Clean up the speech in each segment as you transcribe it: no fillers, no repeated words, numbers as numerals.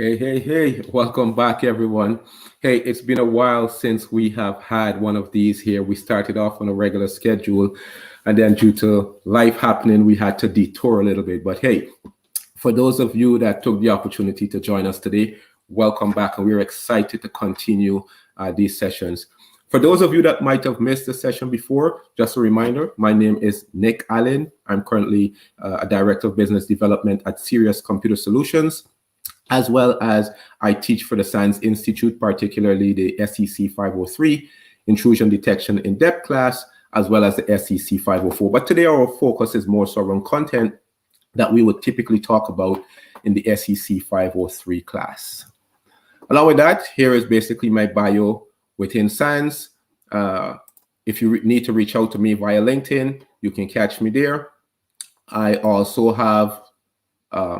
Hey, welcome back, everyone. Hey, it's been a while since we have had one of these here. We started off on a regular schedule, and then due to life happening, we had to detour a little bit. But hey, for those of you that took the opportunity to join us today, welcome back, and we're excited to continue these sessions. For those of you that might have missed the session before, just a reminder, my name is Nik Alleyne. I'm currently a Director of Business Development at Serious Computer Solutions, as well as I teach for the SANS Institute, particularly the SEC 503 Intrusion Detection in-depth class, as well as the SEC 504. But today our focus is more so around content that we would typically talk about in the SEC 503 class. Along with that, here is basically my bio within SANS. If you need to reach out to me via LinkedIn, you can catch me there. I also have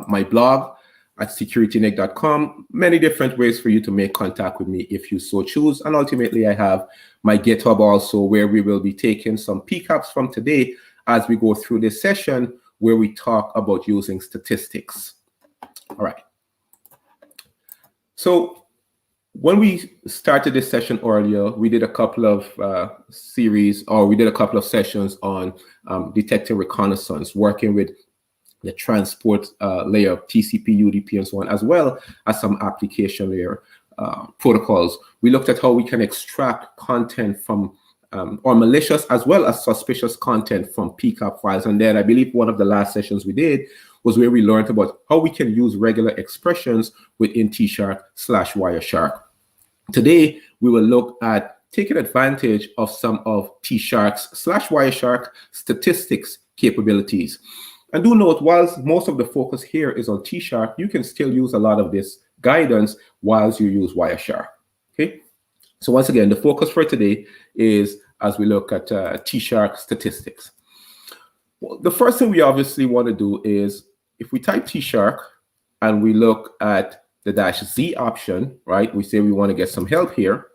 my blog at securitynik.com, many different ways for you to make contact with me if you so choose. And ultimately, I have my GitHub also, where we will be taking some peakups from today as we go through this session where we talk about using statistics. All right. So when we started this session earlier, we did a couple of sessions on detecting reconnaissance, working with the transport layer of TCP, UDP, and so on, as well as some application layer protocols. We looked at how we can extract content from, or malicious as well as suspicious content from PCAP files. And then I believe one of the last sessions we did was where we learned about how we can use regular expressions within TShark/Wireshark. Today, we will look at taking advantage of some of TShark's/Wireshark statistics capabilities. And do note, whilst most of the focus here is on TShark, you can still use a lot of this guidance whilst you use Wireshark. Okay. So once again, the focus for today is as we look at TShark statistics. Well, the first thing we obviously want to do is if we type TShark and we look at the -Z option, right? We say we want to get some help here.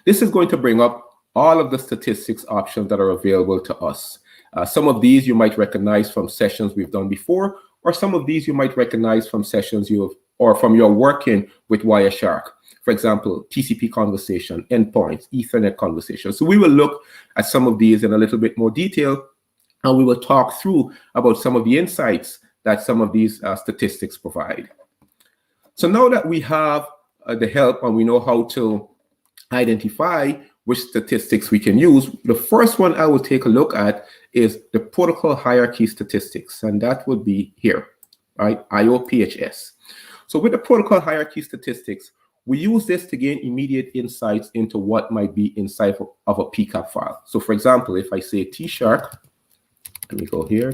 This is going to bring up all of the statistics options that are available to us. Some of these you might recognize from sessions we've done before, or some of these you might recognize from sessions or from your working with Wireshark. For example, TCP conversation, endpoints, Ethernet conversation. So we will look at some of these in a little bit more detail, and we will talk through about some of the insights that some of these statistics provide. So now that we have the help and we know how to identify which statistics we can use, the first one I will take a look at is the protocol hierarchy statistics, and that would be here, right? IOPHS. So with the protocol hierarchy statistics, we use this to gain immediate insights into what might be inside of a PCAP file. So for example, if I say TShark, let me go here,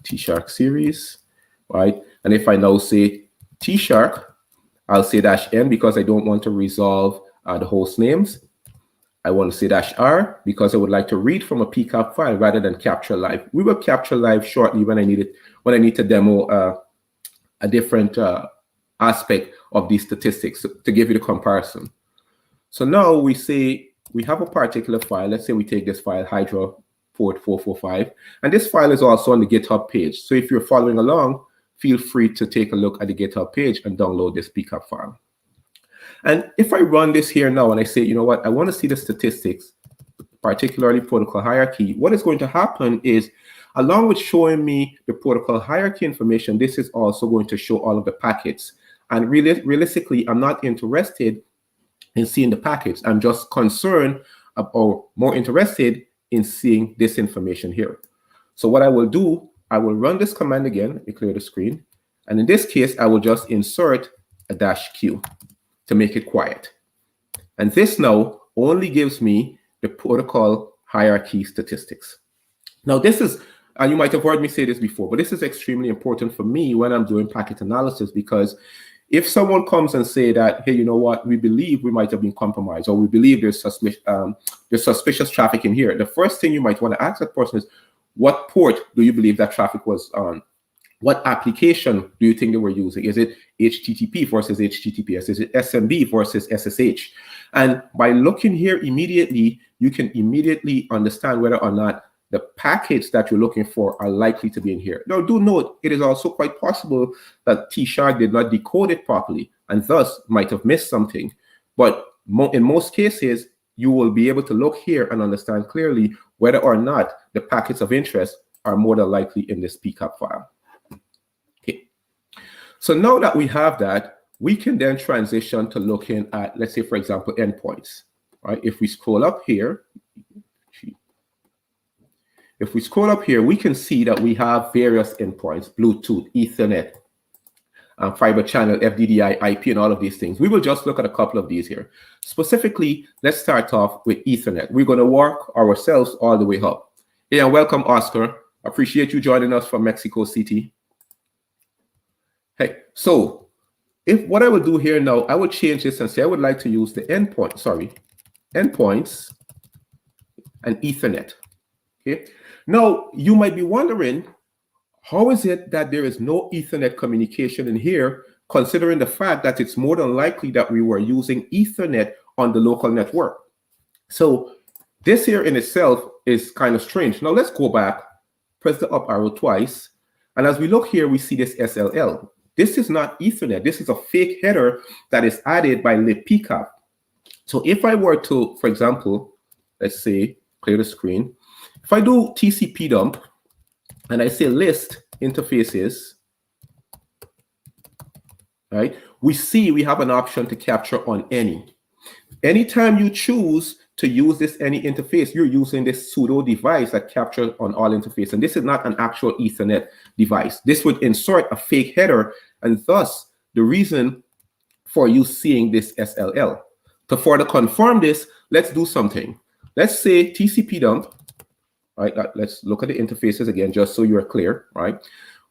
TShark series, right? And if I now say TShark, I'll say -N because I don't want to resolve the host names. I want to say -R because I would like to read from a PCAP file rather than capture live. We will capture live shortly when I need to demo a different aspect of these statistics to give you the comparison. So now we say we have a particular file. Let's say we take this file, Hydra port 445, and this file is also on the GitHub page. So if you're following along, feel free to take a look at the GitHub page and download this PCAP file. And if I run this here now and I say, you know what, I want to see the statistics, particularly protocol hierarchy, what is going to happen is, along with showing me the protocol hierarchy information, this is also going to show all of the packets. And realistically, I'm not interested in seeing the packets. I'm just concerned or more interested in seeing this information here. So what I will do, I will run this command again. Let me clear the screen. And in this case, I will just insert a -q to make it quiet. And this now only gives me the protocol hierarchy statistics. Now this is, and you might have heard me say this before, but this is extremely important for me when I'm doing packet analysis, because if someone comes and say that, hey, you know what, we believe we might have been compromised, or we believe there's suspicious traffic in here, the first thing you might want to ask that person is, what port do you believe that traffic was on? What application do you think they were using? Is it HTTP versus HTTPS? Is it SMB versus SSH? And by looking here immediately, you can immediately understand whether or not the packets that you're looking for are likely to be in here. Now, do note, it is also quite possible that TShark did not decode it properly and thus might have missed something. But in most cases, you will be able to look here and understand clearly whether or not the packets of interest are more than likely in this PCAP file. Okay. So now that we have that, we can then transition to looking at, let's say, for example, endpoints. Right? If we scroll up here, we can see that we have various endpoints: Bluetooth, Ethernet, fiber channel, FDDI, IP, and all of these things. We will just look at a couple of these here. Specifically, let's start off with Ethernet. We're going to work ourselves all the way up. Hey, and welcome, Oscar. Appreciate you joining us from Mexico City. Hey, so what I will do here now, I will change this and say I would like to use the endpoints and Ethernet. Okay. Now, you might be wondering, how is it that there is no Ethernet communication in here, considering the fact that it's more than likely that we were using Ethernet on the local network? So this here in itself is kind of strange. Now let's go back, press the up arrow twice. And as we look here, we see this SLL. This is not Ethernet. This is a fake header that is added by libpcap. So if I were to, for example, let's say, clear the screen. If I do tcpdump and I say list interfaces, right, we see we have an option to capture on any. Anytime you choose to use this any interface, you're using this pseudo device that captures on all interface. And this is not an actual Ethernet device. This would insert a fake header, and thus the reason for you seeing this SLL. To further confirm this, let's do something. Let's say tcpdump. Right, let's look at the interfaces again, just so you're clear, right?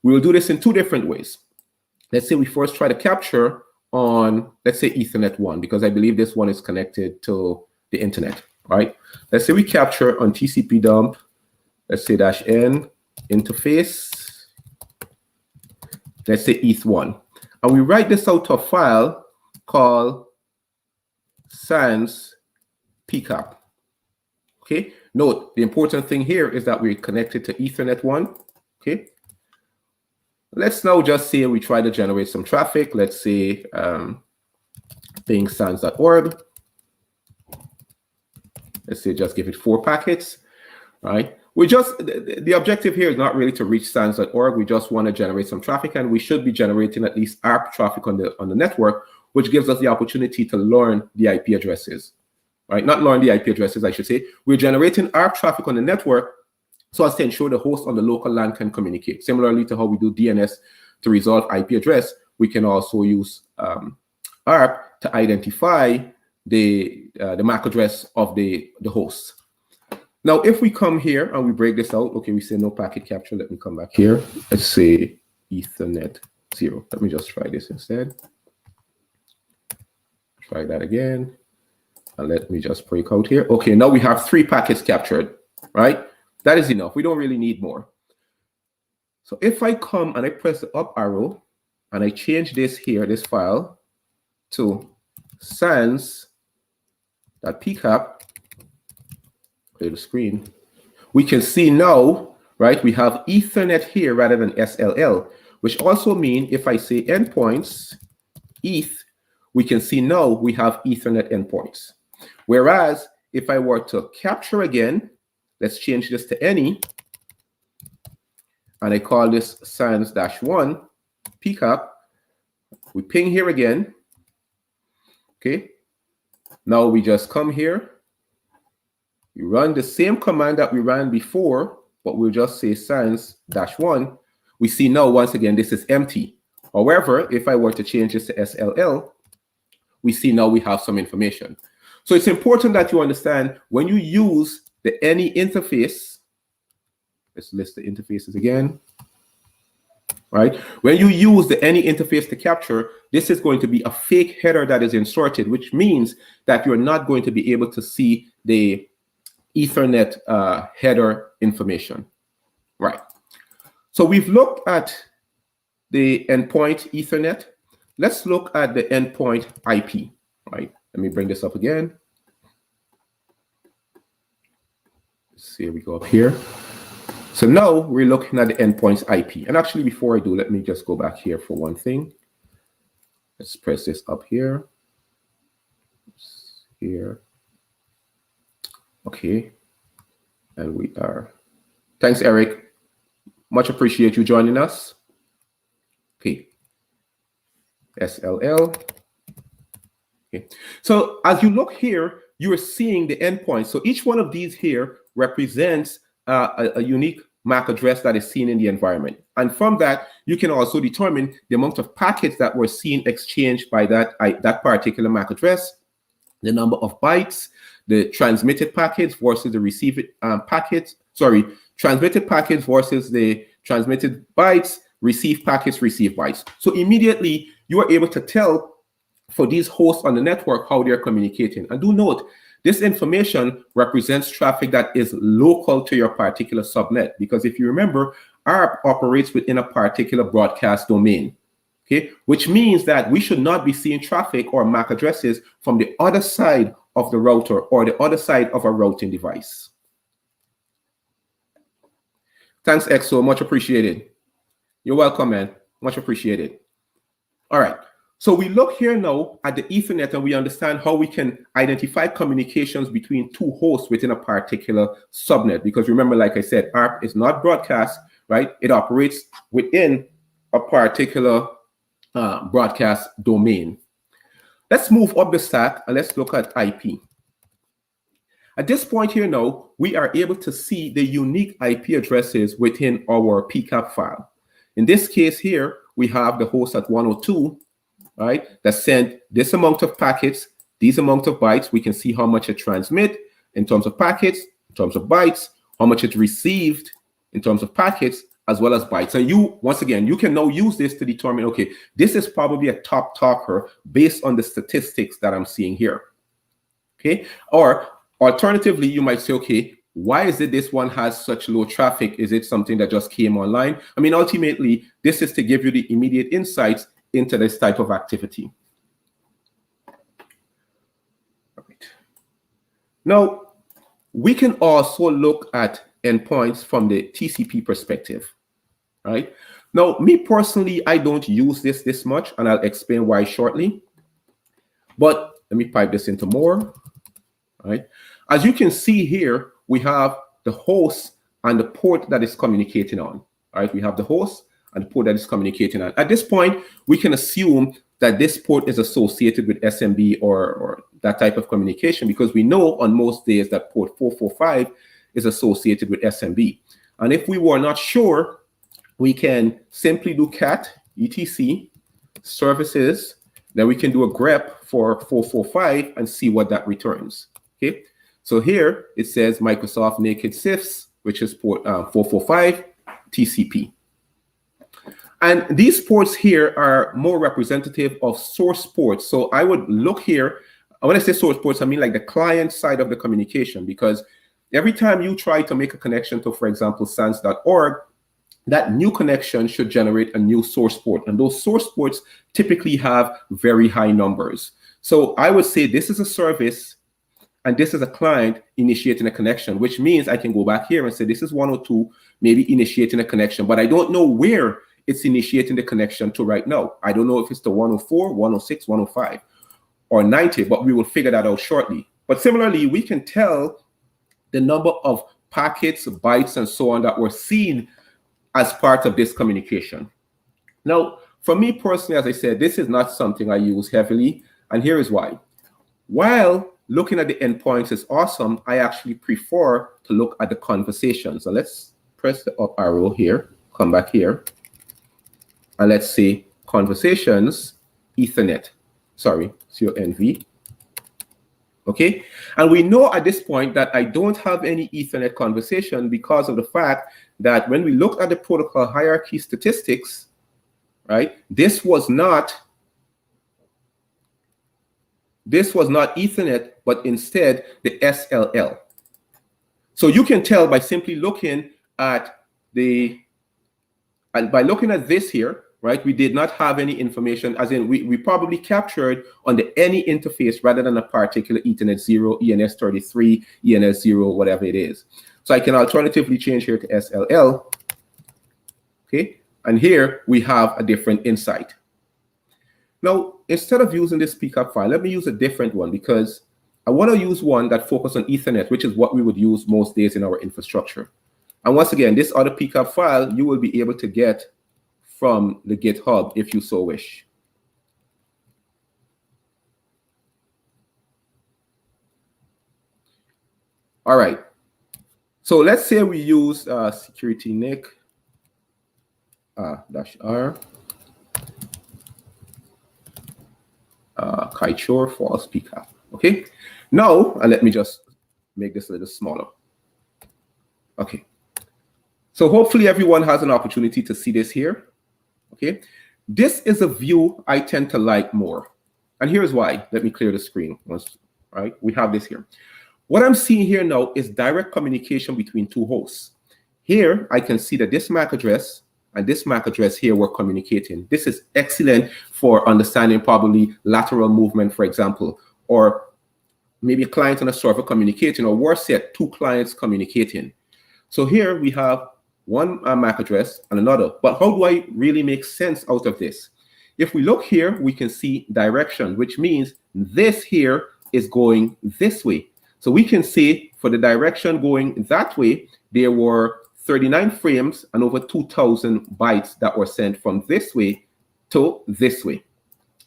We will do this in two different ways. Let's say we first try to capture on, let's say, Ethernet 1, because I believe this one is connected to the internet, right? Let's say we capture on tcpdump, let's say -n interface, let's say ETH1. And we write this out to a file called SANS PCAP. Okay, note the important thing here is that we're connected to Ethernet 1. Okay, let's now just say we try to generate some traffic. Let's say ping sans.org. Let's say just give it 4 packets, right? The objective here is not really to reach sans.org. We just want to generate some traffic, and we should be generating at least ARP traffic on the network, which gives us the opportunity to learn the IP addresses. Right, not learn the IP addresses, I should say. We're generating ARP traffic on the network so as to ensure the host on the local LAN can communicate. Similarly to how we do DNS to resolve IP address, we can also use ARP to identify the MAC address of the host. Now, if we come here and we break this out, okay, we say no packet capture. Let me come back here. Let's say Ethernet 0. Let me just try this instead. Try that again. And let me just break out here. Okay, now we have 3 packets captured, right? That is enough. We don't really need more. So if I come and I press the up arrow, and I change this here, this file, to sans.pcap, clear the screen, we can see now, right, we have Ethernet here rather than SLL, which also means if I say endpoints, ETH, we can see now we have Ethernet endpoints. Whereas if I were to capture again, let's change this to any, and I call this sans-1 pcap, we ping here again. Okay, now we just come here, we run the same command that we ran before, but we'll just say sans-1. We see now, once again, this is empty. However, if I were to change this to SLL, we see now we have some information. So it's important that you understand when you use the any interface, let's list the interfaces again, right? When you use the any interface to capture, this is going to be a fake header that is inserted, which means that you're not going to be able to see the Ethernet header information, right? So we've looked at the endpoint Ethernet. Let's look at the endpoint IP, right? Let me bring this up again. Let's see, we go up here. So now we're looking at the endpoints IP. And actually, before I do, let me just go back here for one thing. Let's press this up here. Here. Okay. And we are. Thanks, Eric. Much appreciate you joining us. Okay. SLL. Okay. So as you look here, you are seeing the endpoint. So each one of these here represents a unique MAC address that is seen in the environment. And from that, you can also determine the amount of packets that were seen exchanged by that particular MAC address, the number of bytes, the transmitted packets versus the received packets, transmitted packets versus the transmitted bytes, received packets, received bytes. So immediately you are able to tell for these hosts on the network how they're communicating. And do note, this information represents traffic that is local to your particular subnet, because if you remember, ARP operates within a particular broadcast domain, okay? Which means that we should not be seeing traffic or MAC addresses from the other side of the router or the other side of a routing device. Thanks, EXO, much appreciated. You're welcome, man, much appreciated. All right. So we look here now at the Ethernet and we understand how we can identify communications between two hosts within a particular subnet. Because remember, like I said, ARP is not broadcast, right? It operates within a particular broadcast domain. Let's move up the stack and let's look at IP. At this point here now, we are able to see the unique IP addresses within our PCAP file. In this case here, we have the host at 102, right, that sent this amount of packets, these amount of bytes. We can see how much it transmit in terms of packets, in terms of bytes, how much it received in terms of packets, as well as bytes. And you, once again, you can now use this to determine, okay, this is probably a top talker based on the statistics that I'm seeing here, okay? Or alternatively, you might say, okay, why is it this one has such low traffic? Is it something that just came online? I mean, ultimately, this is to give you the immediate insights into this type of activity. All right. Now, we can also look at endpoints from the TCP perspective, right? Now, me personally, I don't use this much, and I'll explain why shortly. But let me pipe this into more, all right? As you can see here, we have the host and the port that is communicating on, all right? We have the host and the port that is communicating on. At this point, we can assume that this port is associated with SMB or that type of communication, because we know on most days that port 445 is associated with SMB. And if we were not sure, we can simply do cat etc services, then we can do a grep for 445 and see what that returns, okay? So here it says Microsoft Naked CIFS, which is port 445 TCP. And these ports here are more representative of source ports. So I would look here, when I say source ports, I mean like the client side of the communication, because every time you try to make a connection to, for example, sans.org, that new connection should generate a new source port. And those source ports typically have very high numbers. So I would say this is a service and this is a client initiating a connection, which means I can go back here and say this is 102, maybe initiating a connection, but I don't know where it's initiating the connection to right now. I don't know if it's to 104, 106, 105, or 90, but we will figure that out shortly. But similarly, we can tell the number of packets, bytes, and so on that were seen as part of this communication. Now, for me personally, as I said, this is not something I use heavily, and here is why. While looking at the endpoints is awesome, I actually prefer to look at the conversations. So let's press the up arrow here, come back here, and let's say conversations, Ethernet. Sorry, CONV. Okay, and we know at this point that I don't have any Ethernet conversation because of the fact that when we look at the protocol hierarchy statistics, right, this was not Ethernet, but instead the SLL. So you can tell by simply looking at by looking at this here, right, we did not have any information, as in we probably captured on the any interface rather than a particular Ethernet 0, ENS33, ENS 0, whatever it is. So I can alternatively change here to SLL, okay? And here we have a different insight. Now, instead of using this PCAP file, let me use a different one because I want to use one that focuses on Ethernet, which is what we would use most days in our infrastructure. And once again, this other PCAP file, you will be able to get from the GitHub if you so wish. All right. So let's say we use security Nik -R Kaichor false PCAP. Okay. Now, and let me just make this a little smaller. Okay. So hopefully everyone has an opportunity to see this here. Okay, this is a view I tend to like more. And here's why. Let me clear the screen once, right? We have this here. What I'm seeing here now is direct communication between two hosts. Here, I can see that this MAC address and this MAC address here were communicating. This is excellent for understanding probably lateral movement, for example, or maybe a client and a server communicating, or worse yet, two clients communicating. So here we have one MAC address and another. But how do I really make sense out of this? If we look here, we can see direction, which means this here is going this way. So we can see for the direction going that way, there were 39 frames and over 2,000 bytes that were sent from this way to this way.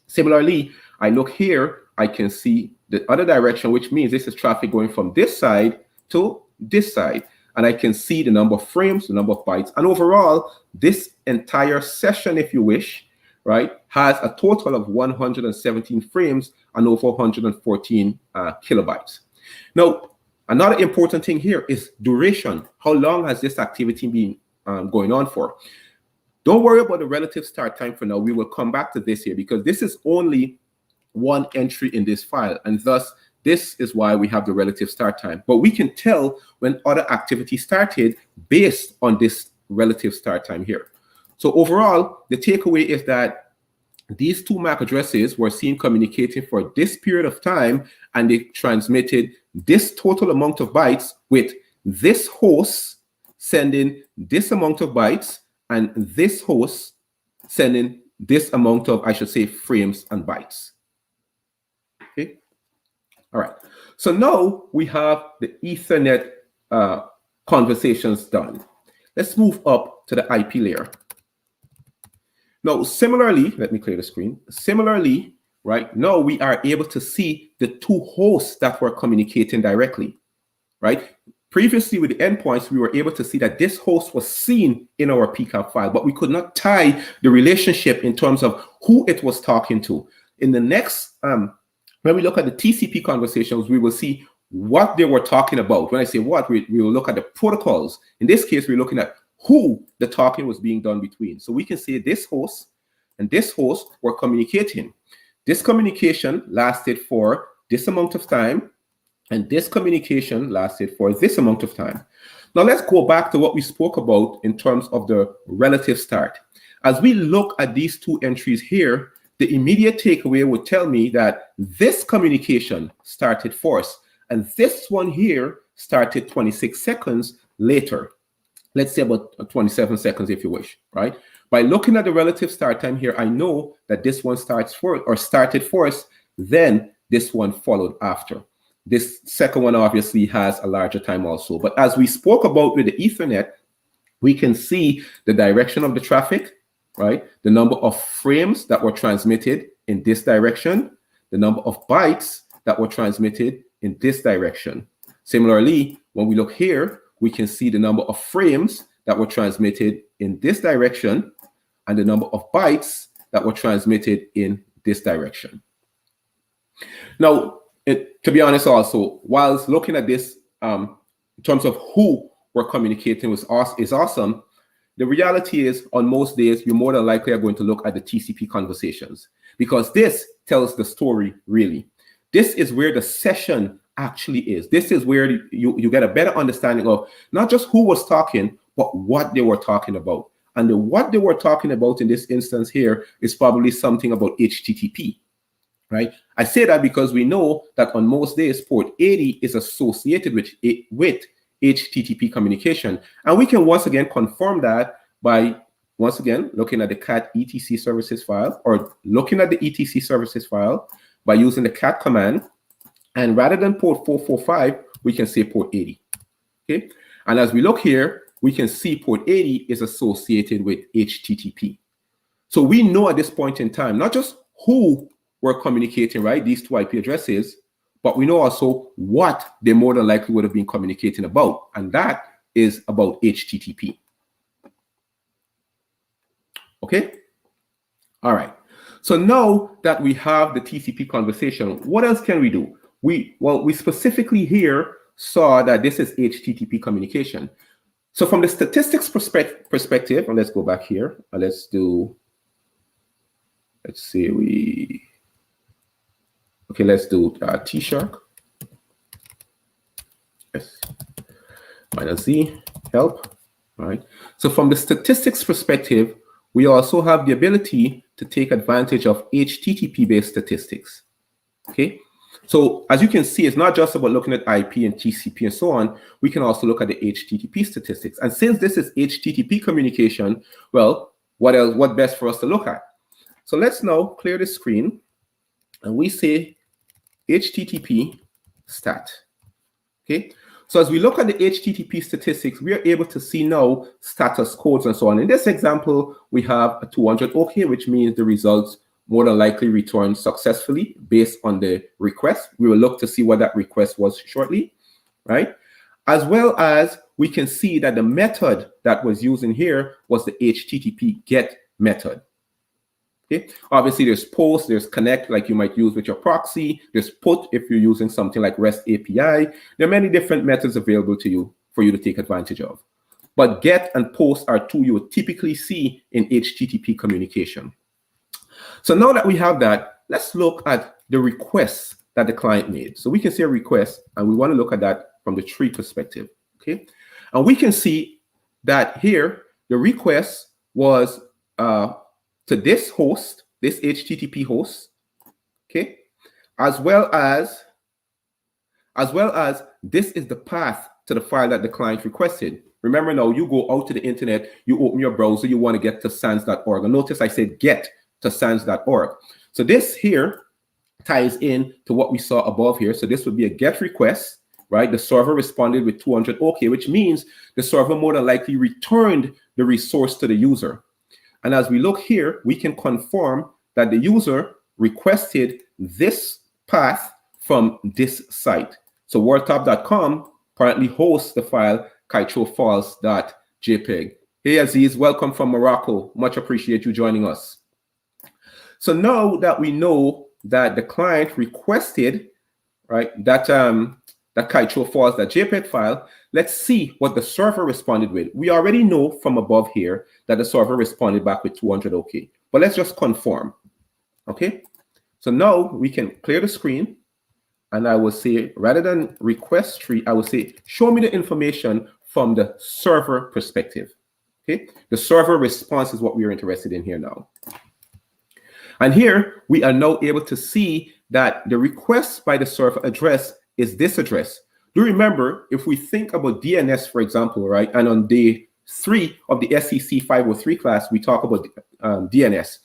Similarly, I look here, I can see the other direction, which means this is traffic going from this side to this side. And I can see the number of frames, the number of bytes. And overall, this entire session, if you wish, right, has a total of 117 frames and over 114 kilobytes. Now, another important thing here is duration. How long has this activity been going on for? Don't worry about the relative start time for now. We will come back to this here because this is only one entry in this file. And thus, this is why we have the relative start time. But we can tell when other activity started based on this relative start time here. So overall, the takeaway is that these two MAC addresses were seen communicating for this period of time, and they transmitted this total amount of bytes with this host sending this amount of bytes and this host sending this amount of, I should say, frames and bytes. Okay. All right, so now we have the Ethernet conversations done. Let's move up to the IP layer. Now, similarly, let me clear the screen. Similarly, right, now we are able to see the two hosts that were communicating directly, right? Previously with the endpoints, we were able to see that this host was seen in our PCAP file, but we could not tie the relationship in terms of who it was talking to. In the next when we look at the TCP conversations, we will see what they were talking about. When I say what, we will look at the protocols. In this case, we're looking at who the talking was being done between. So we can say this host and this host were communicating. This communication lasted for this amount of time, and this communication lasted for this amount of time. Now let's go back to what we spoke about in terms of the relative start. As we look at these two entries here, the immediate takeaway would tell me that this communication started first, and this one here started 26 seconds later. Let's say about 27 seconds if you wish, right? By looking at the relative start time here, I know that this one starts first or started first, then this one followed after. This second one obviously has a larger time also. But as we spoke about with the Ethernet, we can see the direction of the traffic, right? The number of frames that were transmitted in this direction, the number of bytes that were transmitted in this direction. Similarly, when we look here, we can see the number of frames that were transmitted in this direction and the number of bytes that were transmitted in this direction. Now, to be honest also, whilst looking at this in terms of who we're communicating with is awesome, the reality is on most days, you more than likely are going to look at the TCP conversations because this tells the story really. This is where the session actually is. This is where you get a better understanding of not just who was talking, but what they were talking about. And what they were talking about in this instance here is probably something about HTTP, right? I say that because we know that on most days, port 80 is associated with HTTP communication. And we can once again confirm that by, once again, looking at the cat etc services file or looking at the etc services file by using the cat command. And rather than port 445, we can say port 80, okay? And as we look here, we can see port 80 is associated with HTTP. So we know at this point in time, not just who we're communicating, right, these two IP addresses, but we know also what they more than likely would have been communicating about, and that is about HTTP. Okay? All right. So now that we have the TCP conversation, what else can we do? We specifically here saw that this is HTTP communication. So from the statistics perspective, and let's go back here. Let's do TShark. Yes. -Z, help. All right. So from the statistics perspective, we also have the ability to take advantage of HTTP-based statistics. Okay. So as you can see, it's not just about looking at IP and TCP and so on. We can also look at the HTTP statistics. And since this is HTTP communication, well, what best for us to look at? So let's now clear the screen and we say HTTP stat. Okay. So as we look at the HTTP statistics, we are able to see now status codes and so on. In this example, we have a 200 OK, which means the results more than likely returned successfully based on the request. We will look to see what that request was shortly, right? As well as we can see that the method that was used in here was the HTTP GET method. Okay. Obviously, there's post, there's connect, like you might use with your proxy. There's put if you're using something like REST API. There are many different methods available to you for you to take advantage of. But get and post are two you would typically see in HTTP communication. So now that we have that, let's look at the requests that the client made. So we can see a request, and we want to look at that from the tree perspective. Okay, and we can see that here the request was to this host, this HTTP host, okay, as well as this is the path to the file that the client requested. Remember now, you go out to the internet, you open your browser, you want to get to sans.org. And notice I said get to sans.org. So this here ties in to what we saw above here. So this would be a get request, right? The server responded with 200 OK, which means the server more than likely returned the resource to the user. And as we look here, we can confirm that the user requested this path from this site. So worldtop.com currently hosts the file kitrofalls.jpg. Hey Aziz, welcome from Morocco. Much appreciate you joining us. So now that we know that the client requested, right, that kitrofalls.jpg file, let's see what the server responded with. We already know from above here that the server responded back with 200 OK, but let's just confirm. Okay, so now we can clear the screen, and I will say, rather than request tree, I will say, show me the information from the server perspective. Okay, the server response is what we are interested in here now. And here we are now able to see that the request by the server address is this address. Do remember, if we think about DNS, for example, right, and on day 3 of the SEC 503 class, we talk about DNS.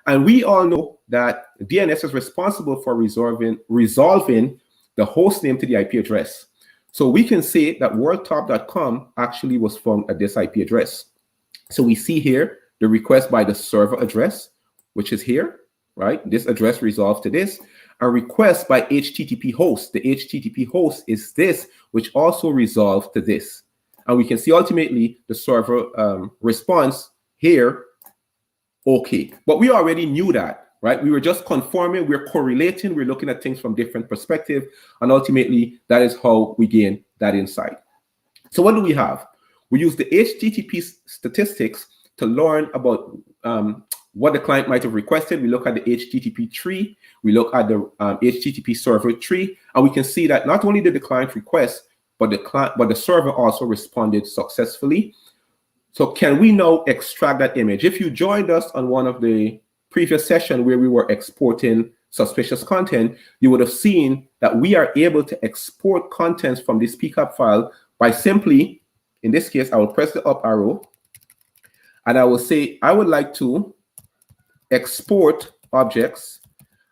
And we all know that DNS is responsible for resolving the host name to the IP address. So we can say that worldtop.com actually was found at this IP address. So we see here the request by the server address, which is here, right? This address resolved to this. A request by HTTP host. The HTTP host is this, which also resolved to this. And we can see ultimately the server response here, okay. But we already knew that, right? We were just conforming, we're correlating, we're looking at things from different perspectives, and ultimately that is how we gain that insight. So what do we have? We use the HTTP statistics to learn about what the client might have requested. We look at the HTTP tree, we look at the HTTP server tree, and we can see that not only did the client request, but the server also responded successfully. So can we now extract that image? If you joined us on one of the previous sessions where we were exporting suspicious content, you would have seen that we are able to export contents from this PCAP file by simply, in this case, I will press the up arrow and I will say, I would like to export objects.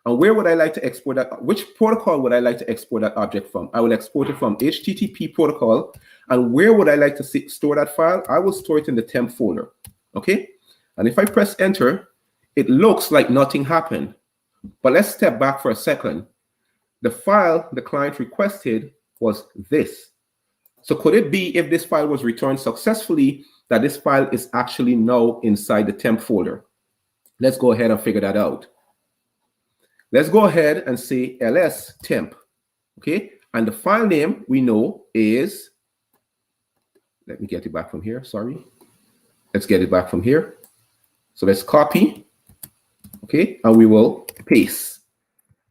And where would I like to export that? Which protocol would I like to export that object from? I will export it from HTTP protocol. And where would I like to store that file? I will store it in the temp folder. Okay. And if I press enter, it looks like nothing happened. But let's step back for a second. The file the client requested was this. So could it be, if this file was returned successfully, that this file is actually now inside the temp folder? Let's go ahead and figure that out. Let's go ahead and say ls temp, okay? And the file name we know is, let me get it back from here, sorry. Let's get it back from here. So let's copy, okay? And we will paste.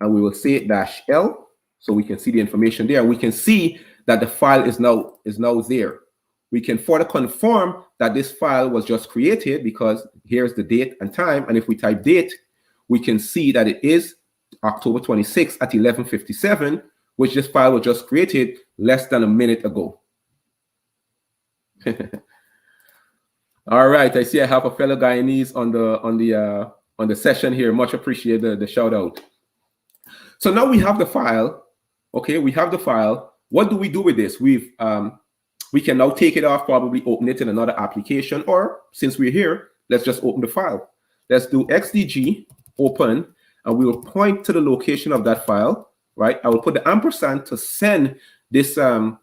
And we will say -l, so we can see the information there. We can see that the file is now there. We can further confirm that this file was just created because here's the date and time. And if we type date, we can see that it is October 26th at 11:57, which this file was just created less than a minute ago. All right, I see I have a fellow Guyanese on the session here. Much appreciate the shout out. So now we have the file. Okay, we have the file. What do we do with this? We can now take it off, probably open it in another application, or since we're here, let's just open the file. Let's do xdg open, and we will point to the location of that file, right? I will put the ampersand to send this to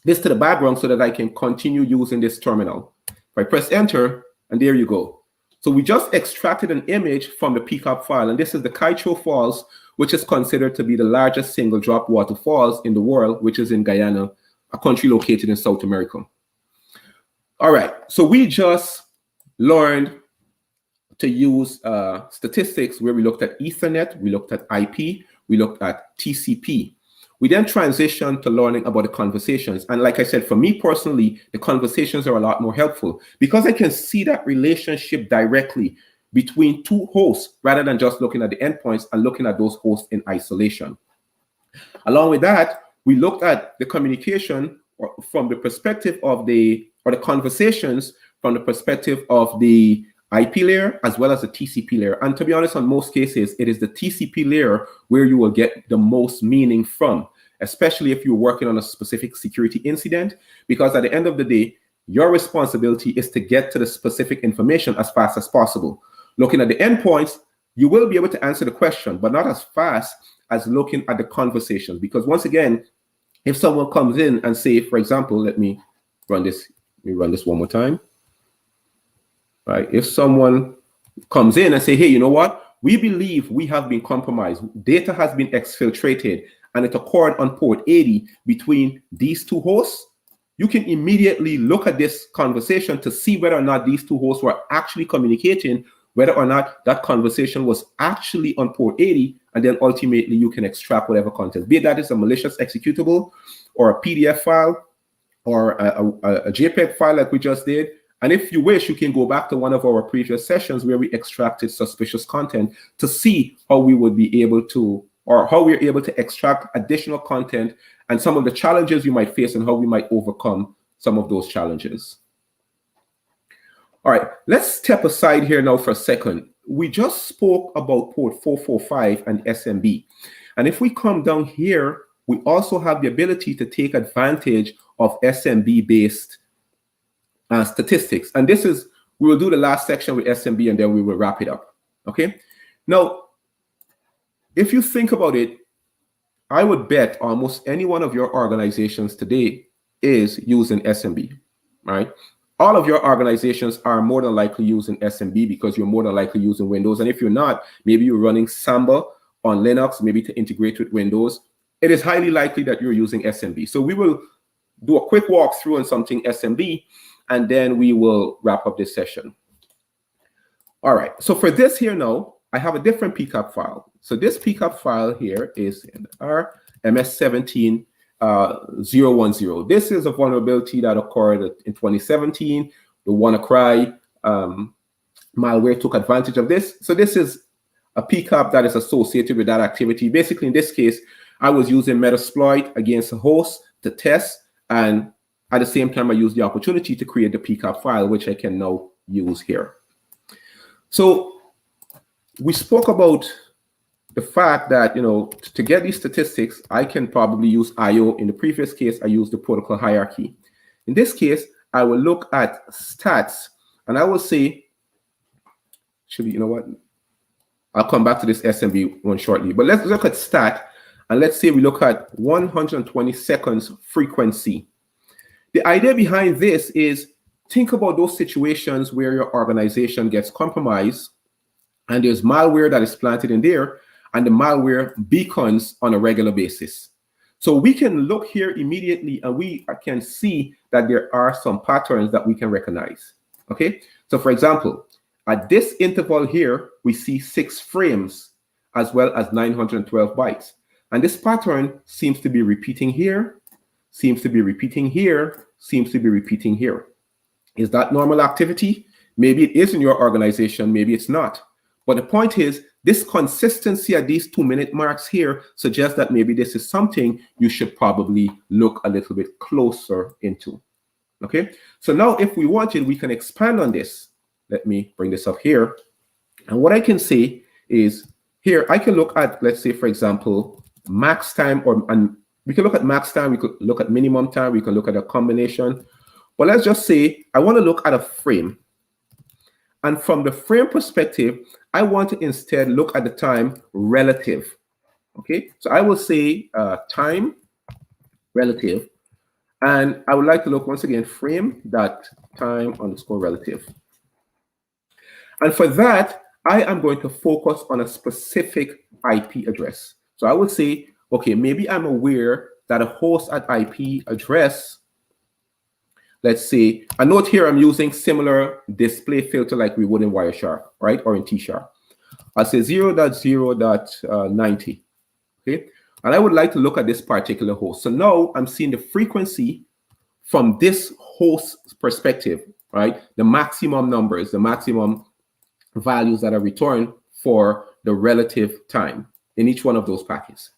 the background so that I can continue using this terminal. If I press enter, and there you go. So we just extracted an image from the PCAP file, and this is the Kaitro Falls, which is considered to be the largest single drop waterfalls in the world, which is in Guyana, a country located in South America. All right, so we just learned to use statistics where we looked at Ethernet, we looked at IP, we looked at TCP. We then transitioned to learning about the conversations. And like I said, for me personally, the conversations are a lot more helpful because I can see that relationship directly between two hosts rather than just looking at the endpoints and looking at those hosts in isolation. Along with that, we looked at the communication from the perspective of the conversations from the perspective of the IP layer as well as the TCP layer. And to be honest, on most cases, it is the TCP layer where you will get the most meaning from, especially if you're working on a specific security incident, because at the end of the day, your responsibility is to get to the specific information as fast as possible. Looking at the endpoints, you will be able to answer the question, but not as fast as looking at the conversations. Because once again, if someone comes in and say, for example, let me run this one more time. Right? If someone comes in and say, hey, you know what? We believe we have been compromised. Data has been exfiltrated and it occurred on port 80 between these two hosts. You can immediately look at this conversation to see whether or not these two hosts were actually communicating, whether or not that conversation was actually on port 80, and then ultimately you can extract whatever content, be that is a malicious executable or a PDF file or a JPEG file like we just did. And if you wish, you can go back to one of our previous sessions where we extracted suspicious content to see how we would be able to, or how we're able to extract additional content and some of the challenges you might face and how we might overcome some of those challenges. All right, let's step aside here now for a second. We just spoke about port 445 and SMB. And if we come down here, we also have the ability to take advantage of SMB-based statistics. And this is, we will do the last section with SMB and then we will wrap it up, okay? Now, if you think about it, I would bet almost any one of your organizations today is using SMB, right? All of your organizations are more than likely using SMB because you're more than likely using Windows. And if you're not, maybe you're running Samba on Linux, maybe to integrate with Windows. It is highly likely that you're using SMB. So we will do a quick walkthrough on something SMB, and then we will wrap up this session. All right, so for this here now, I have a different PCAP file. So this PCAP file here is in our MS17 010. This is a vulnerability that occurred in 2017. The WannaCry malware took advantage of this. So this is a PCAP that is associated with that activity. Basically, in this case, I was using Metasploit against a host to test, and at the same time, I used the opportunity to create the PCAP file, which I can now use here. So we spoke about the fact that, you know, to get these statistics, I can probably use IO. In the previous case, I used the protocol hierarchy. In this case, I will look at stats, and I will say, you know what? I'll come back to this SMB one shortly, but let's look at stat, and let's say we look at 120 seconds frequency. The idea behind this is, think about those situations where your organization gets compromised and there's malware that is planted in there, and the malware beacons on a regular basis. So we can look here immediately and we can see that there are some patterns that we can recognize, okay? So for example, at this interval here, we see 6 frames as well as 912 bytes. And this pattern seems to be repeating here, seems to be repeating here, seems to be repeating here. Is that normal activity? Maybe it is in your organization, maybe it's not. But the point is, this consistency at these 2-minute marks here suggests that maybe this is something you should probably look a little bit closer into. Okay, so now if we wanted, we can expand on this. Let me bring this up here. And what I can say is, here I can look at, let's say, for example, max time, and we can look at max time, we could look at minimum time, we can look at a combination. But let's just say I want to look at a frame. And from the frame perspective, I want to instead look at the time relative. Okay, so I will say time relative. And I would like to look once again, frame dot time underscore relative. And for that, I am going to focus on a specific IP address. So I would say, okay, maybe I'm aware that a host at IP address, let's say, a note here, I'm using similar display filter like we would in Wireshark, right? Or in TShark. I'll say 0.0.90, okay? And I would like to look at this particular host. So now I'm seeing the frequency from this host perspective, right? The maximum numbers, the maximum values that are returned for the relative time in each one of those packets.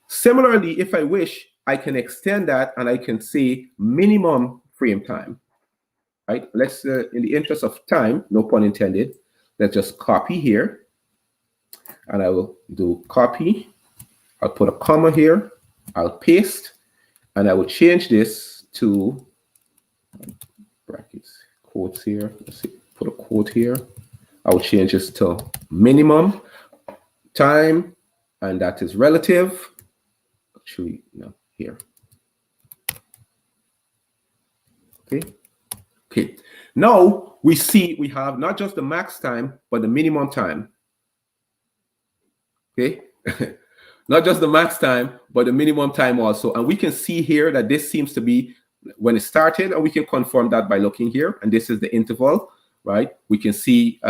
Similarly, if I wish, I can extend that and I can say minimum frame time, right? Let's, in the interest of time, no pun intended, let's just copy here. And I will do copy. I'll put a comma here. I'll paste. And I will change this to brackets, quotes here. Let's see, put a quote here. I will change this to minimum time, and that is relative. Actually, no, here. Okay. Okay. Now we see we have not just the max time, but the minimum time. Okay. Not just the max time, but the minimum time also. And we can see here that this seems to be when it started, and we can confirm that by looking here. And this is the interval, right? We can see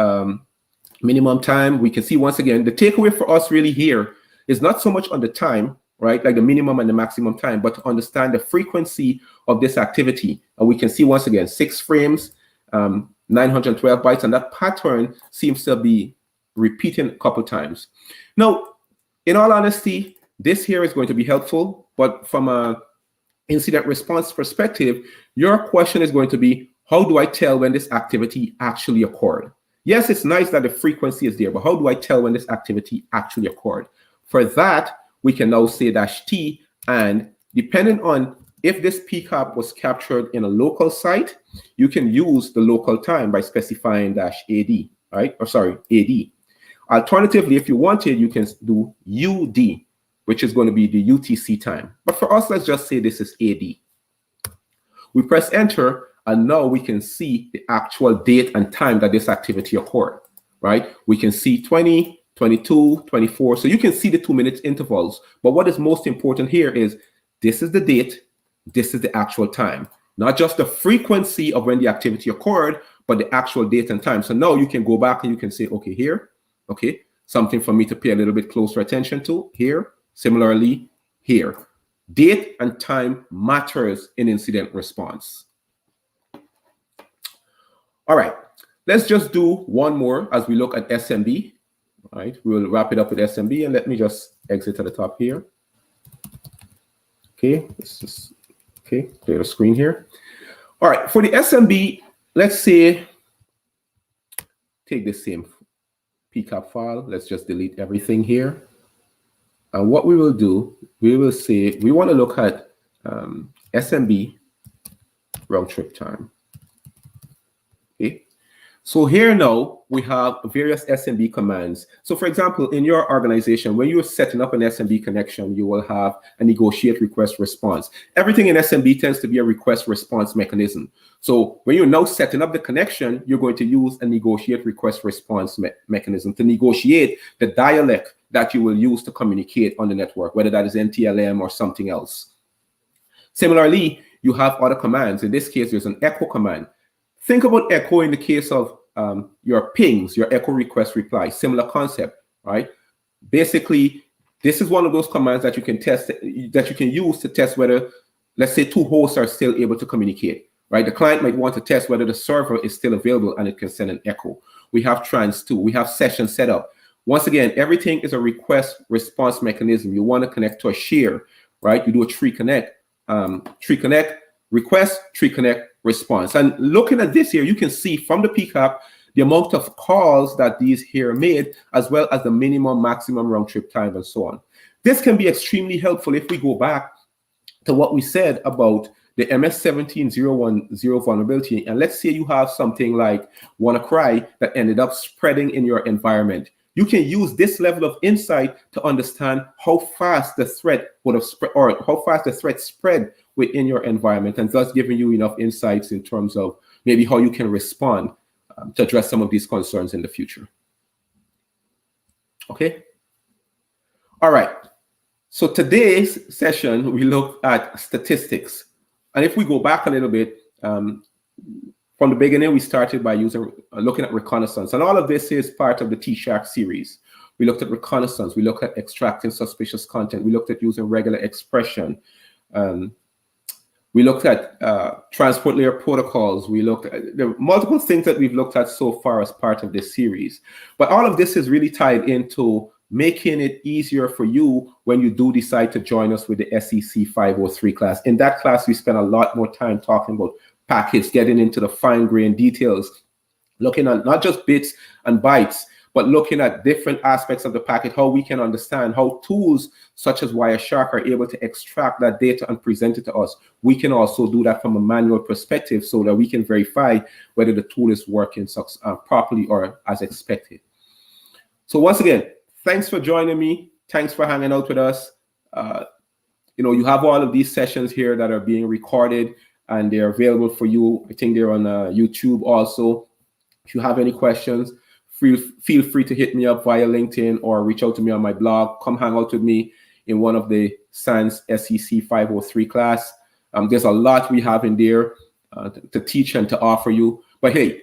minimum time. We can see once again, the takeaway for us really here is not so much on the time, right? Like the minimum and the maximum time, but to understand the frequency of this activity. And we can see once again, 6 frames, 912 bytes, and that pattern seems to be repeating a couple times. Now, in all honesty, this here is going to be helpful, but from a incident response perspective, your question is going to be, how do I tell when this activity actually occurred? Yes, it's nice that the frequency is there, but how do I tell when this activity actually occurred? For that, we can now say -T, and depending on if this PCAP was captured in a local site, you can use the local time by specifying -AD, right? Or sorry, AD. Alternatively, if you wanted, you can do UD, which is going to be the UTC time. But for us, let's just say this is AD. We press enter, and now we can see the actual date and time that this activity occurred, right? We can see 20, 22, 24. So you can see the 2-minute intervals. But what is most important here is this is the date, this is the actual time. Not just the frequency of when the activity occurred, but the actual date and time. So now you can go back and you can say, okay, here, okay, something for me to pay a little bit closer attention to here. Similarly, here. Date and time matters in incident response. All right, let's just do one more as we look at SMB. All right, we'll wrap it up with SMB, and let me just exit to the top here. Okay, this is okay, clear the screen here. All right, for the SMB, let's say, take the same PCAP file. Let's just delete everything here. And what we will do, we will say, we want to look at SMB round trip time. Okay. So here now we have various SMB commands. So for example, in your organization, when you're setting up an SMB connection, you will have a negotiate request response. Everything in SMB tends to be a request response mechanism. So when you're now setting up the connection, you're going to use a negotiate request response mechanism to negotiate the dialect that you will use to communicate on the network, whether that is NTLM or something else. Similarly, you have other commands. In this case, there's an echo command. Think about echo in the case of your pings, your echo request reply, similar concept, right? Basically, this is one of those commands that you can test, that you can use to test whether, let's say, 2 hosts are still able to communicate, right? The client might want to test whether the server is still available and it can send an echo. We have trans too. We have session setup. Once again, everything is a request response mechanism. You want to connect to a share, right? You do a tree connect, request, tree connect, response. And looking at this here, you can see from the PCAP the amount of calls that these here made, as well as the minimum, maximum round trip time, and so on. This can be extremely helpful if we go back to what we said about the MS17010 vulnerability. And let's say you have something like WannaCry that ended up spreading in your environment. You can use this level of insight to understand how fast the threat would have spread, or how fast the threat spread within your environment, and thus giving you enough insights in terms of maybe how you can respond to address some of these concerns in the future. Okay. All right. So today's session, we looked at statistics. And if we go back a little bit, from the beginning, we started by looking at reconnaissance. And all of this is part of the TShark series. We looked at reconnaissance. We looked at extracting suspicious content. We looked at using regular expression. We looked at transport layer protocols. We looked at the multiple things that we've looked at so far as part of this series. But all of this is really tied into making it easier for you when you do decide to join us with the SEC 503 class. In that class, we spend a lot more time talking about packets, getting into the fine-grained details, looking at not just bits and bytes, but looking at different aspects of the packet, how we can understand how tools such as Wireshark are able to extract that data and present it to us. We can also do that from a manual perspective so that we can verify whether the tool is working properly or as expected. So once again, thanks for joining me. Thanks for hanging out with us. You have all of these sessions here that are being recorded, and they're available for you. I think they're on YouTube also. If you have any questions, feel free to hit me up via LinkedIn or reach out to me on my blog. Come hang out with me in one of the SANS SEC 503 class. There's a lot we have in there to teach and to offer you. But hey,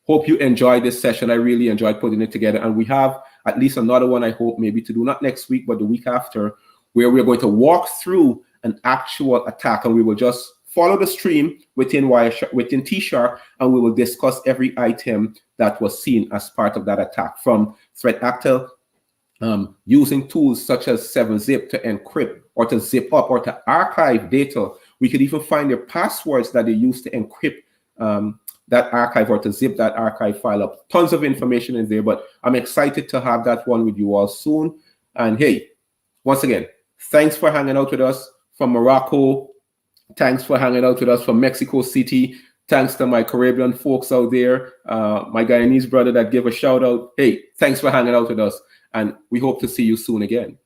hope you enjoyed this session. I really enjoyed putting it together. And we have at least another one, I hope, maybe to do, not next week, but the week after, where we're going to walk through an actual attack, and we will just follow the stream within TShark, and we will discuss every item that was seen as part of that attack, from threat actor using tools such as 7-zip to encrypt or to zip up or to archive data. We could even find their passwords that they use to encrypt that archive or to zip that archive file up. Tons of information in there, but I'm excited to have that one with you all soon. And hey, once again, thanks for hanging out with us from Morocco. Thanks for hanging out with us from Mexico City. Thanks to my Caribbean folks out there, my Guyanese brother that gave a shout out. Hey, thanks for hanging out with us, and we hope to see you soon again.